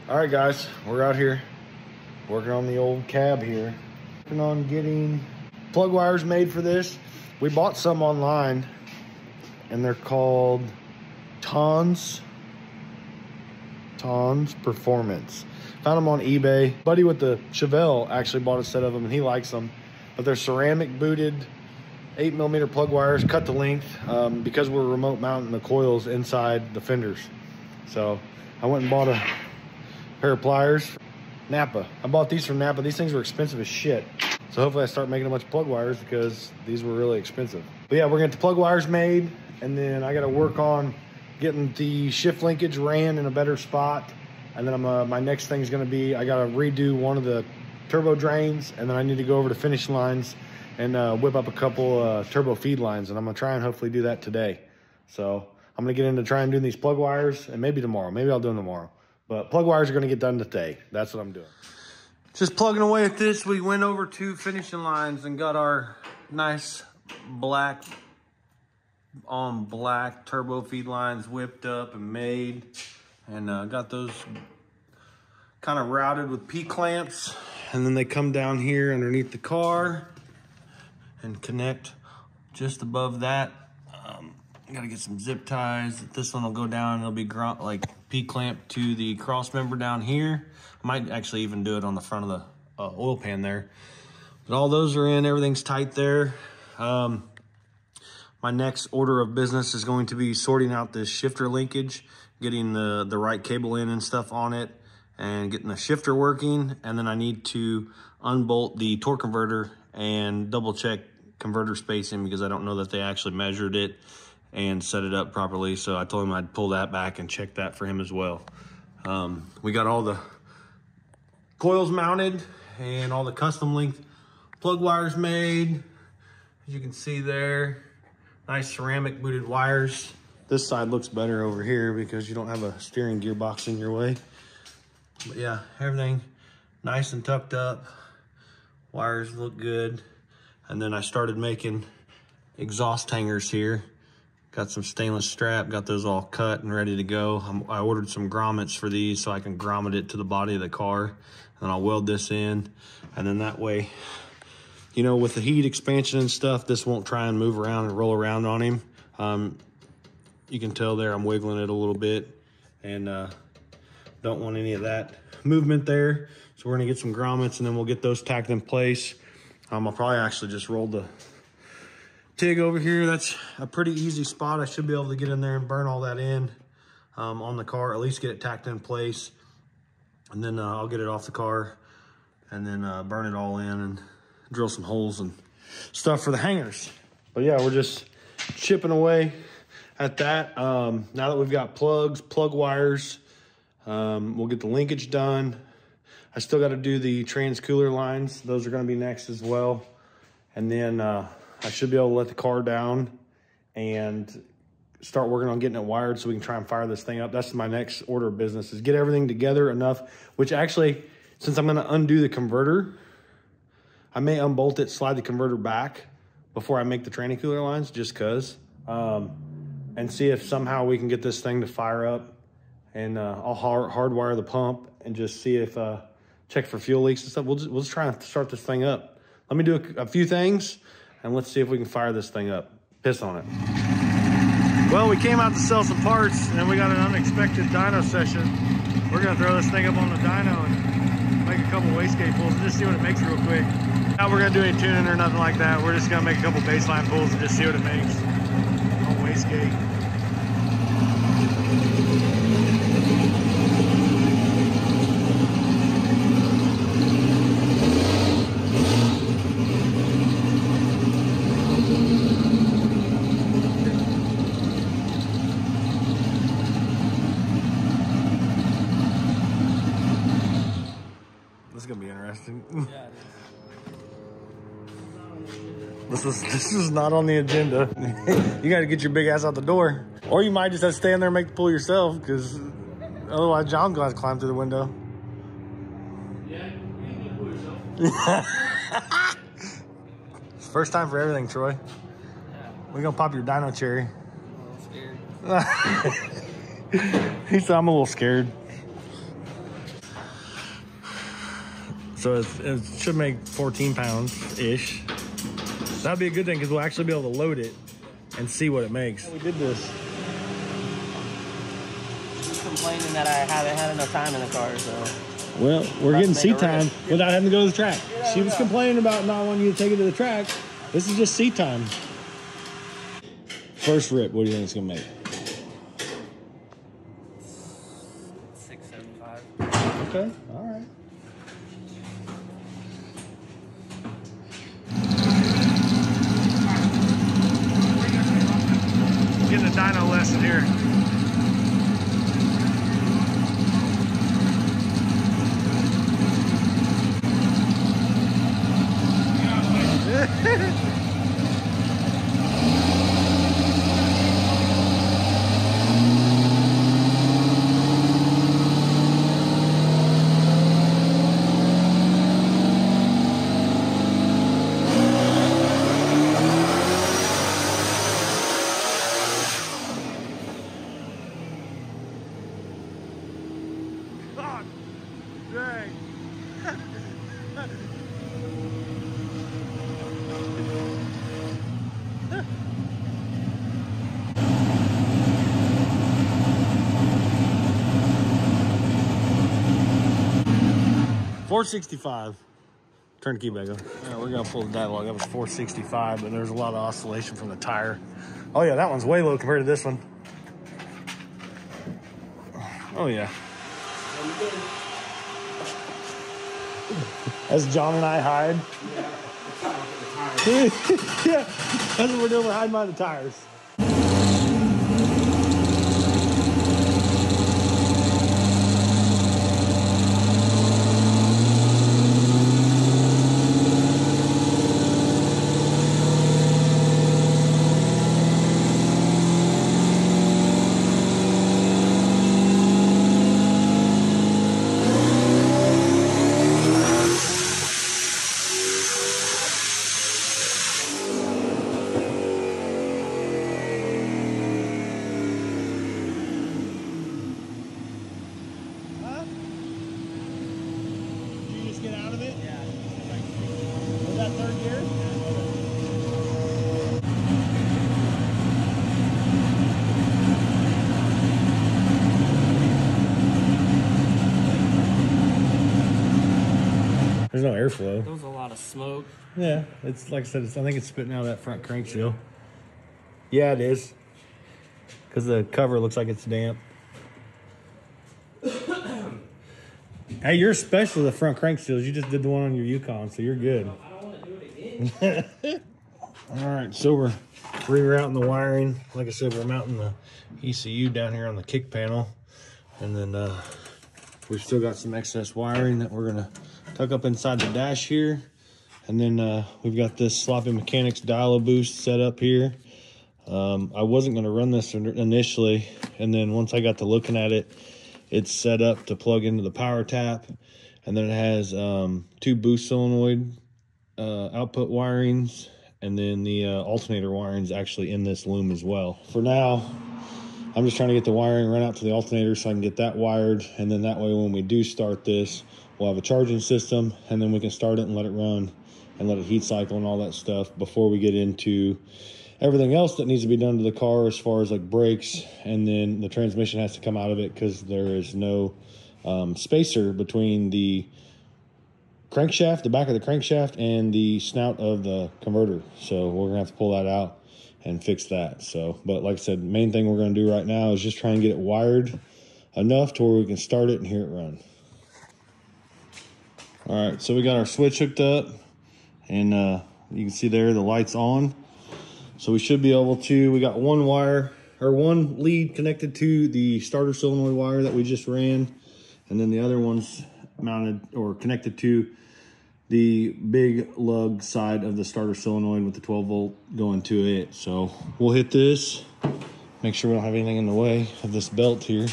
All right, guys, we're out here working on the old cab here. Working on getting plug wires made for this. We bought some online and they're called Tons Performance. Found them on eBay. Buddy with the Chevelle actually bought a set of them and he likes them. But they're ceramic booted 8mm plug wires, cut to length, because we're remote mounting the coils inside the fenders. So I went and bought a pair of pliers. Napa. I bought these from Napa. These things were expensive as shit. So hopefully I start making a bunch of plug wires because these were really expensive. But yeah, we're gonna get the plug wires made and then I gotta work on getting the shift linkage ran in a better spot. And then my next thing is gonna be, I gotta redo one of the turbo drains and then I need to go over to finish lines and whip up a couple turbo feed lines. And I'm gonna try and hopefully do that today. So I'm gonna get into trying doing these plug wires and maybe tomorrow. Maybe I'll do them tomorrow. But plug wires are gonna get done today. That's what I'm doing. Just plugging away at this, we went over to finishing lines and got our nice black on black turbo feed lines whipped up and made. And got those kind of routed with P-clamps. And then they come down here underneath the car and connect just above that. Gotta get some zip ties. This one will go down and it'll be like P-clamp to the cross member down here. I might actually even do it on the front of the oil pan there. But all those are in, everything's tight there. My next order of business is going to be sorting out this shifter linkage, getting the right cable in and stuff on it, and getting the shifter working. And then I need to unbolt the torque converter and double check converter spacing because I don't know that they actually measured it and set it up properly. So I told him I'd pull that back and check that for him as well. We got all the coils mounted and all the custom length plug wires made. As you can see there, nice ceramic booted wires. This side looks better over here because you don't have a steering gearbox in your way. But yeah, everything nice and tucked up. Wires look good. And then I started making exhaust hangers here. Got some stainless strap, got those all cut and ready to go. I ordered some grommets for these so I can grommet it to the body of the car. And I'll weld this in. And then that way, you know, with the heat expansion and stuff, this won't try and move around and roll around on him. You can tell there I'm wiggling it a little bit and don't want any of that movement there. So we're gonna get some grommets and then we'll get those tacked in place. I'll probably actually just roll the TIG over here. That's a pretty easy spot. I should be able to get in there and burn all that in on the car, at least get it tacked in place. And then I'll get it off the car and then burn it all in and drill some holes and stuff for the hangers. But yeah, we're just chipping away at that. Now that we've got plugs, plug wires, we'll get the linkage done. I still got to do the trans cooler lines. Those are going to be next as well. And then I should be able to let the car down and start working on getting it wired so we can try and fire this thing up. That's my next order of business, is get everything together enough, which actually, since I'm going to undo the converter, I may unbolt it, slide the converter back before I make the training cooler lines, just cause, and see if somehow we can get this thing to fire up. And I'll hardwire the pump and just see if, check for fuel leaks and stuff. We'll just try and start this thing up. Let me do a few things and let's see if we can fire this thing up. Piss on it. Well, we came out to sell some parts and we got an unexpected dyno session. We're gonna throw this thing up on the dyno and make a couple wastegate pulls and just see what it makes real quick. Not we're gonna do any tuning or nothing like that. We're just gonna make a couple baseline pulls and just see what it makes on wastegate. This is gonna be interesting. Yeah, This is not on the agenda. You gotta get your big ass out the door. Or you might just have to stand there and make the pull yourself, because otherwise John's gonna have to climb through the window. Yeah, you can pull yourself. First time for everything, Troy. Yeah. We're gonna pop your dyno cherry. I'm a little scared. He said, I'm a little scared. So it should make 14 pounds-ish. That'd be a good thing because we'll actually be able to load it and see what it makes. We did this. She's complaining that I haven't had enough time in the car, so. Well, we're getting seat time rip. without having to go to the track. She was complaining about not wanting you to take it to the track. This is just seat time. First rip, what do you think it's gonna make? 675. Okay, all right. Getting a dyno lesson here. God dang. $465. Turn the key back on. Yeah, we're gonna pull the dialogue. That was $465, but there's a lot of oscillation from the tire. Oh yeah, that one's way low compared to this one. Oh yeah. As John and I hide. Yeah, that's what we're doing. We're hiding behind the tires. Get out of it? Yeah. Was that third gear? There's no airflow. There was a lot of smoke. Yeah, it's like I said, I think it's spitting out of that front crank seal. Yeah, it is. Because the cover looks like it's damp. Hey, you're special with the front crank seals. You just did the one on your Yukon, so you're good. I don't want to do it again. All right, so we're rerouting the wiring. Like I said, we're mounting the ECU down here on the kick panel. And then we've still got some excess wiring that we're gonna tuck up inside the dash here. And then we've got this Sloppy Mechanics dial-a-boost set up here. I wasn't gonna run this initially, and then once I got to looking at it, it's set up to plug into the power tap, and then it has 2 boost solenoid output wirings, and then the alternator wiring is actually in this loom as well. For now, I'm just trying to get the wiring run out to the alternator so I can get that wired, and then that way when we do start this, we'll have a charging system, and then we can start it and let it run and let it heat cycle and all that stuff before we get into everything else that needs to be done to the car as far as like brakes, and then the transmission has to come out of it because there is no spacer between the crankshaft, the back of the crankshaft, and the snout of the converter. So we're gonna have to pull that out and fix that. So, but like I said, the main thing we're gonna do right now is just try and get it wired enough to where we can start it and hear it run. All right, so we got our switch hooked up, and you can see there the light's on. So we should be able to, we got one wire or one lead connected to the starter solenoid wire that we just ran. And then the other one's mounted or connected to the big lug side of the starter solenoid with the 12 volt going to it. So we'll hit this, make sure we don't have anything in the way of this belt here.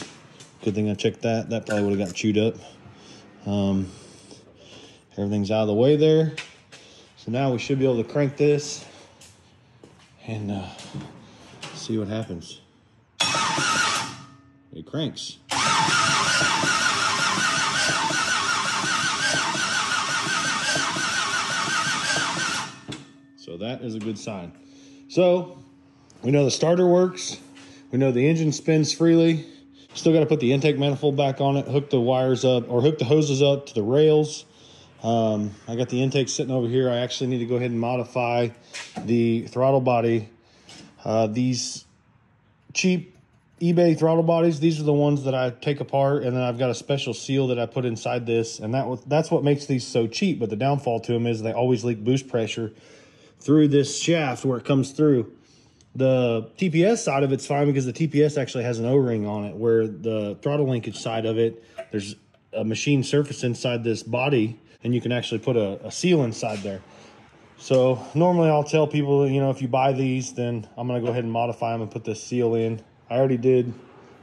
Good thing I checked that. That probably would have got chewed up. Everything's out of the way there. So now we should be able to crank this and see what happens. It cranks. So that is a good sign. So we know the starter works. We know the engine spins freely. Still got to put the intake manifold back on it, hook the wires up, or hook the hoses up to the rails. I got the intake sitting over here. I actually need to go ahead and modify the throttle body. These cheap eBay throttle bodies, these are the ones that I take apart, and then I've got a special seal that I put inside this, and that's what makes these so cheap. But the downfall to them is they always leak boost pressure through this shaft where it comes through. The TPS side of it's fine because the TPS actually has an O-ring on it, where the throttle linkage side of it, there's a machine surface inside this body, and you can actually put a seal inside there. So normally I'll tell people, you know, if you buy these, then I'm going to go ahead and modify them and put this seal in. I already did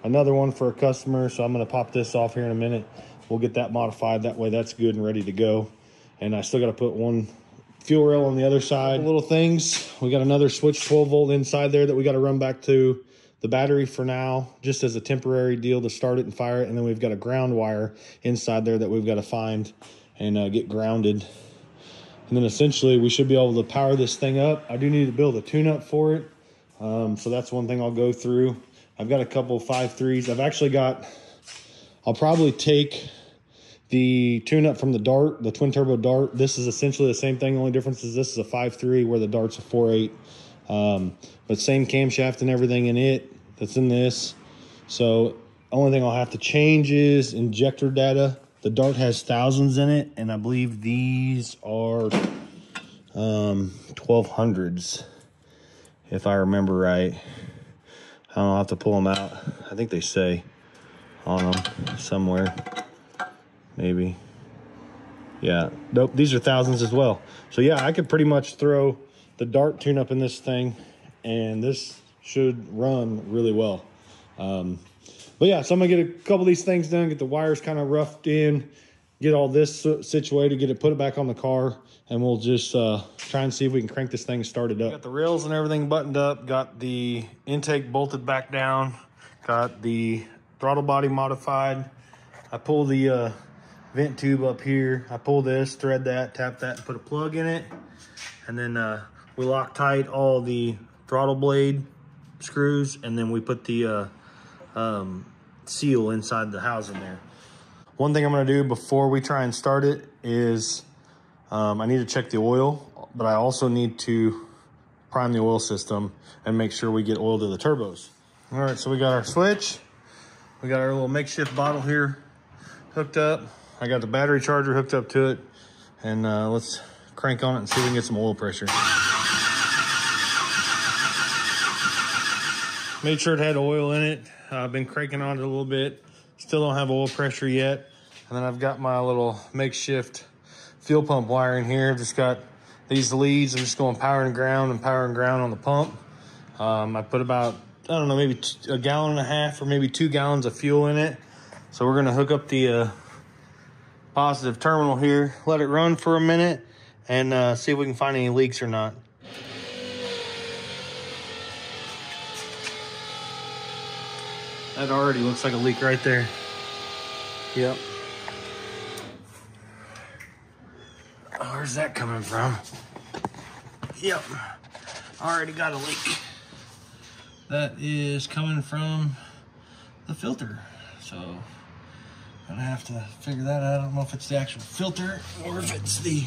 another one for a customer, so I'm going to pop this off here in a minute. We'll get that modified. That way that's good and ready to go. And I still got to put one fuel rail on the other side. Little things. We got another switch 12 volt inside there that we got to run back to the battery for now, just as a temporary deal to start it and fire it. And then we've got a ground wire inside there that we've got to find and get grounded. And then essentially we should be able to power this thing up. I do need to build a tune-up for it. So that's one thing I'll go through. I've got a couple 5.3s. I've actually got, I'll probably take the tune-up from the Dart, the twin turbo Dart. This is essentially the same thing. The only difference is this is a 5.3 where the Dart's a 4.8. But same camshaft and everything in it that's in this. So only thing I'll have to change is injector data. The Dart has thousands in it, and I believe these are 1200s, if I remember right. I'll have to pull them out. I think they say on them somewhere, maybe. Yeah, nope, these are thousands as well. So yeah, I could pretty much throw the Dart tune-up in this thing, and this should run really well. But yeah, so I'm gonna get a couple of these things done, get the wires kind of roughed in, get all this situated, put it back on the car, and we'll just try and see if we can crank this thing started up. Got the rails and everything buttoned up, got the intake bolted back down, got the throttle body modified. I pull the vent tube up here. I pull this, thread that, tap that, and put a plug in it. And then we lock tight all the throttle blade screws, and then we put the seal inside the housing there. One thing I'm going to do before we try and start it is I need to check the oil, but I also need to prime the oil system and make sure we get oil to the turbos. All right, so we got our switch. We got our little makeshift bottle here hooked up. I got the battery charger hooked up to it, and let's crank on it and see if we can get some oil pressure. Made sure it had oil in it. I've been cranking on it a little bit. Still don't have oil pressure yet. And then I've got my little makeshift fuel pump wire in here. Just got these leads. I'm just going power and ground on the pump. I put about, I don't know, maybe a gallon and a half or maybe 2 gallons of fuel in it. So we're gonna hook up the positive terminal here, let it run for a minute, and see if we can find any leaks or not. That already looks like a leak right there. Yep. Oh, where's that coming from? Yep. Already got a leak. That is coming from the filter. So, gonna have to figure that out. I don't know if it's the actual filter or if it's the...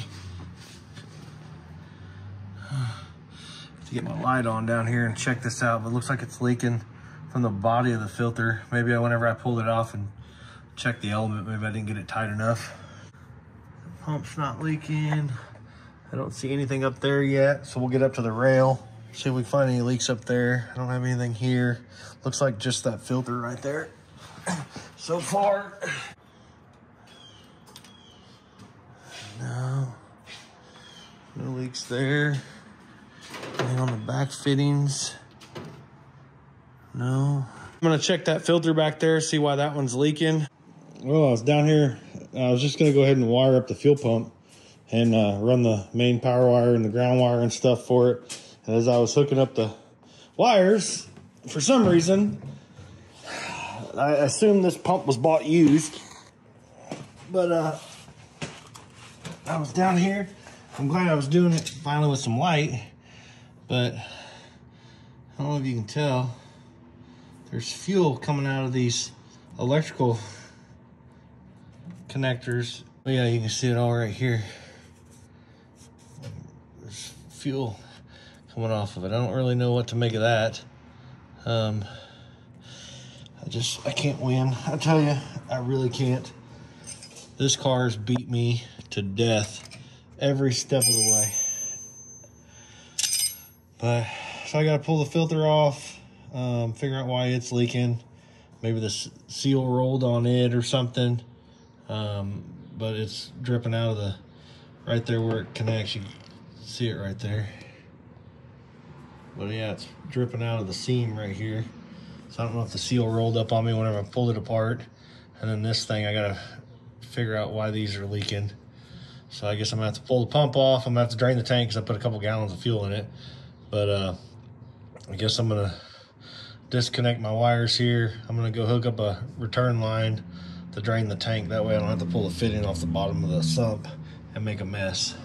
to get my light on down here and check this out, but it looks like it's leaking from the body of the filter. Maybe whenever I pulled it off and checked the element, maybe I didn't get it tight enough. The pump's not leaking. I don't see anything up there yet, so we'll get up to the rail, see if we can find any leaks up there. I don't have anything here. Looks like just that filter right there so far. No leaks there. Anything on the back fittings? No. I'm gonna check that filter back there, see why that one's leaking. Well, I was down here. I was just gonna go ahead and wire up the fuel pump and run the main power wire and the ground wire and stuff for it. And as I was hooking up the wires, for some reason, I assumed this pump was bought used, but I was down here. I'm glad I was doing it finally with some light, but I don't know if you can tell, there's fuel coming out of these electrical connectors. Oh yeah, you can see it all right here. There's fuel coming off of it. I don't really know what to make of that. I can't win. I tell you, I really can't. This car has beat me to death every step of the way. But so I got to pull the filter off, figure out why it's leaking. Maybe the seal rolled on it or something. But it's dripping out of the, right there where it connects. You can see it right there. But yeah, it's dripping out of the seam right here. So I don't know if the seal rolled up on me whenever I pulled it apart. And then this thing, I gotta figure out why these are leaking. So I guess I'm gonna have to pull the pump off. I'm gonna have to drain the tank because I put a couple gallons of fuel in it. But I guess I'm gonna disconnect my wires here. I'm gonna go hook up a return line to drain the tank. That way I don't have to pull the fitting off the bottom of the sump and make a mess.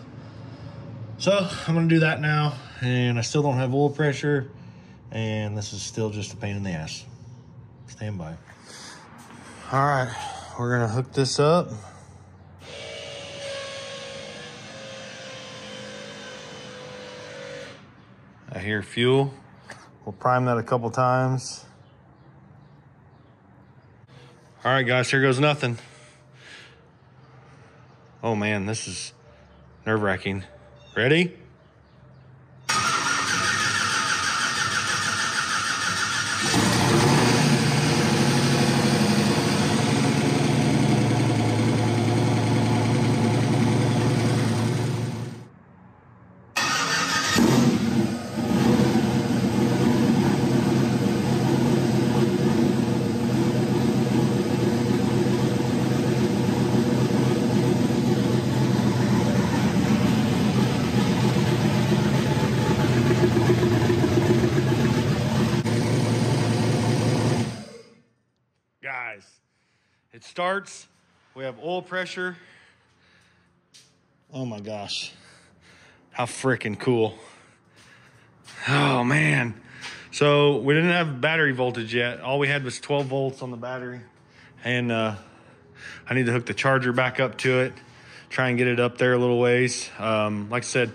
So I'm gonna do that now, and I still don't have oil pressure, and this is still just a pain in the ass. Stand by. All right, we're gonna hook this up. I hear fuel. We'll prime that a couple times. All right, guys, here goes nothing. Oh man, this is nerve-wracking. Ready? Guys, it starts, we have oil pressure. Oh my gosh, how freaking cool. Oh man. So we didn't have battery voltage yet. All we had was 12 volts on the battery. And I need to hook the charger back up to it, try and get it up there a little ways. Like I said,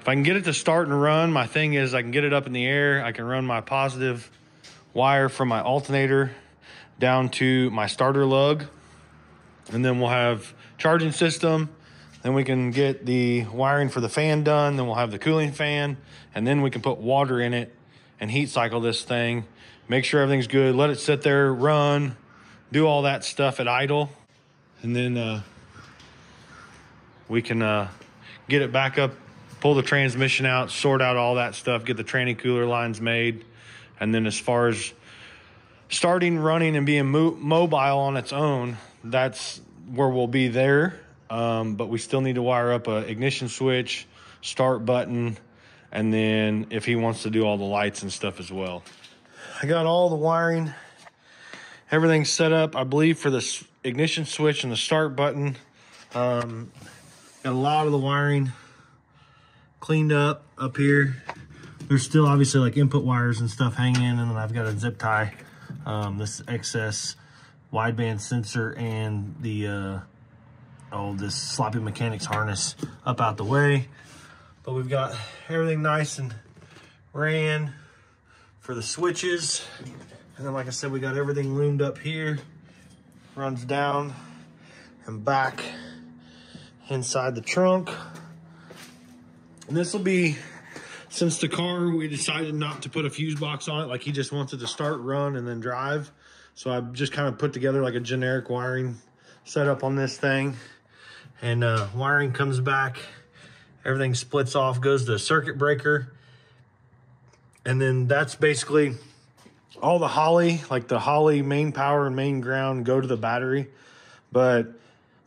if I can get it to start and run, my thing is I can get it up in the air. I can run my positive wire from my alternator down to my starter lug, and then we'll have charging system. Then we can get the wiring for the fan done. Then we'll have the cooling fan, and then we can put water in it and heat cycle this thing, make sure everything's good, let it sit there, run, do all that stuff at idle. And then we can get it back up, pull the transmission out, sort out all that stuff, get the tranny cooler lines made. And then as far as starting, running, and being mobile on its own, that's where we'll be there. But we still need to wire up a ignition switch, start button, and then if he wants to do all the lights and stuff as well. I got all the wiring, everything set up, I believe, for the ignition switch and the start button. Got a lot of the wiring cleaned up here. There's still obviously like input wires and stuff hanging, and then I've got a zip tie, this excess wideband sensor, and the this Sloppy Mechanics harness up out the way. But we've got everything nice and ran for the switches. And then, like I said, we got everything loomed up here, runs down and back inside the trunk. And this will be, since the car, we decided not to put a fuse box on it, like he just wants it to start, run, and then drive. So I just kind of put together like a generic wiring setup on this thing. And wiring comes back, everything splits off, goes to a circuit breaker. And then that's basically all the Holley, like the Holley main power and main ground, go to the battery. But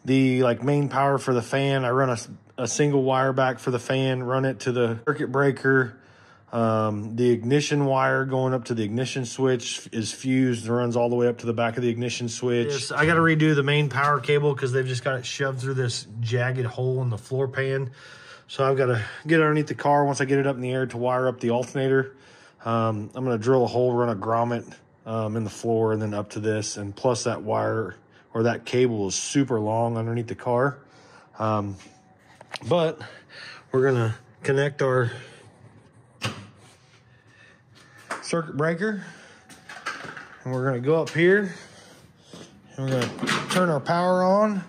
the like main power for the fan, I run a a single wire back for the fan, run it to the circuit breaker. The ignition wire going up to the ignition switch is fused and runs all the way up to the back of the ignition switch. Yes, I got to redo the main power cable because they've just got it shoved through this jagged hole in the floor pan. So I've got to get underneath the car once I get it up in the air to wire up the alternator. I'm going to drill a hole, run a grommet in the floor and then up to this. And plus that wire or that cable is super long underneath the car. But we're going to connect our circuit breaker, and we're going to go up here and we're going to turn our power on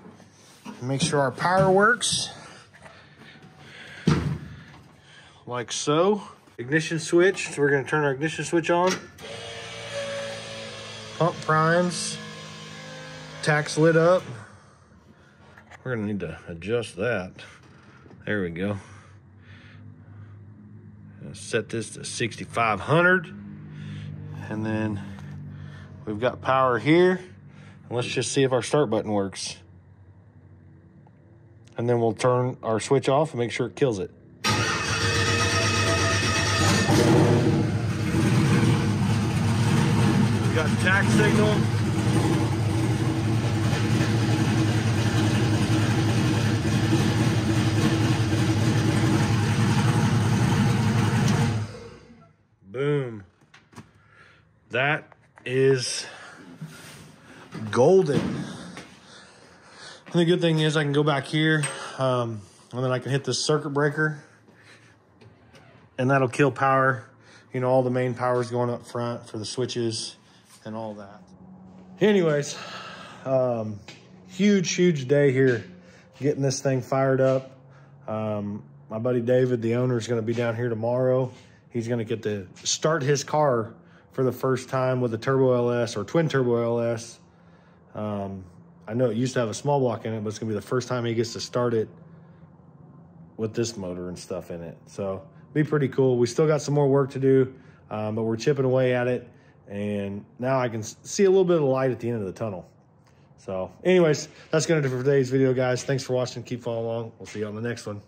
and make sure our power works like so. Ignition switch, so we're going to turn our ignition switch on. Pump primes, tacks lit up. We're going to need to adjust that. There we go. Set this to 6,500. And then we've got power here. Let's just see if our start button works. And then we'll turn our switch off and make sure it kills it. We've got tack signal. Boom. That is golden. And the good thing is I can go back here and then I can hit this circuit breaker and that'll kill power. You know, all the main power is going up front for the switches and all that. Anyways, huge day here getting this thing fired up. My buddy David, the owner, is going to be down here tomorrow. He's going to get to start his car for the first time with a turbo LS or twin turbo LS. I know it used to have a small block in it, but it's going to be the first time he gets to start it with this motor and stuff in it. So be pretty cool. We still got some more work to do, but we're chipping away at it. And now I can see a little bit of light at the end of the tunnel. So anyways, that's going to do it for today's video, guys. Thanks for watching. Keep following along. We'll see you on the next one.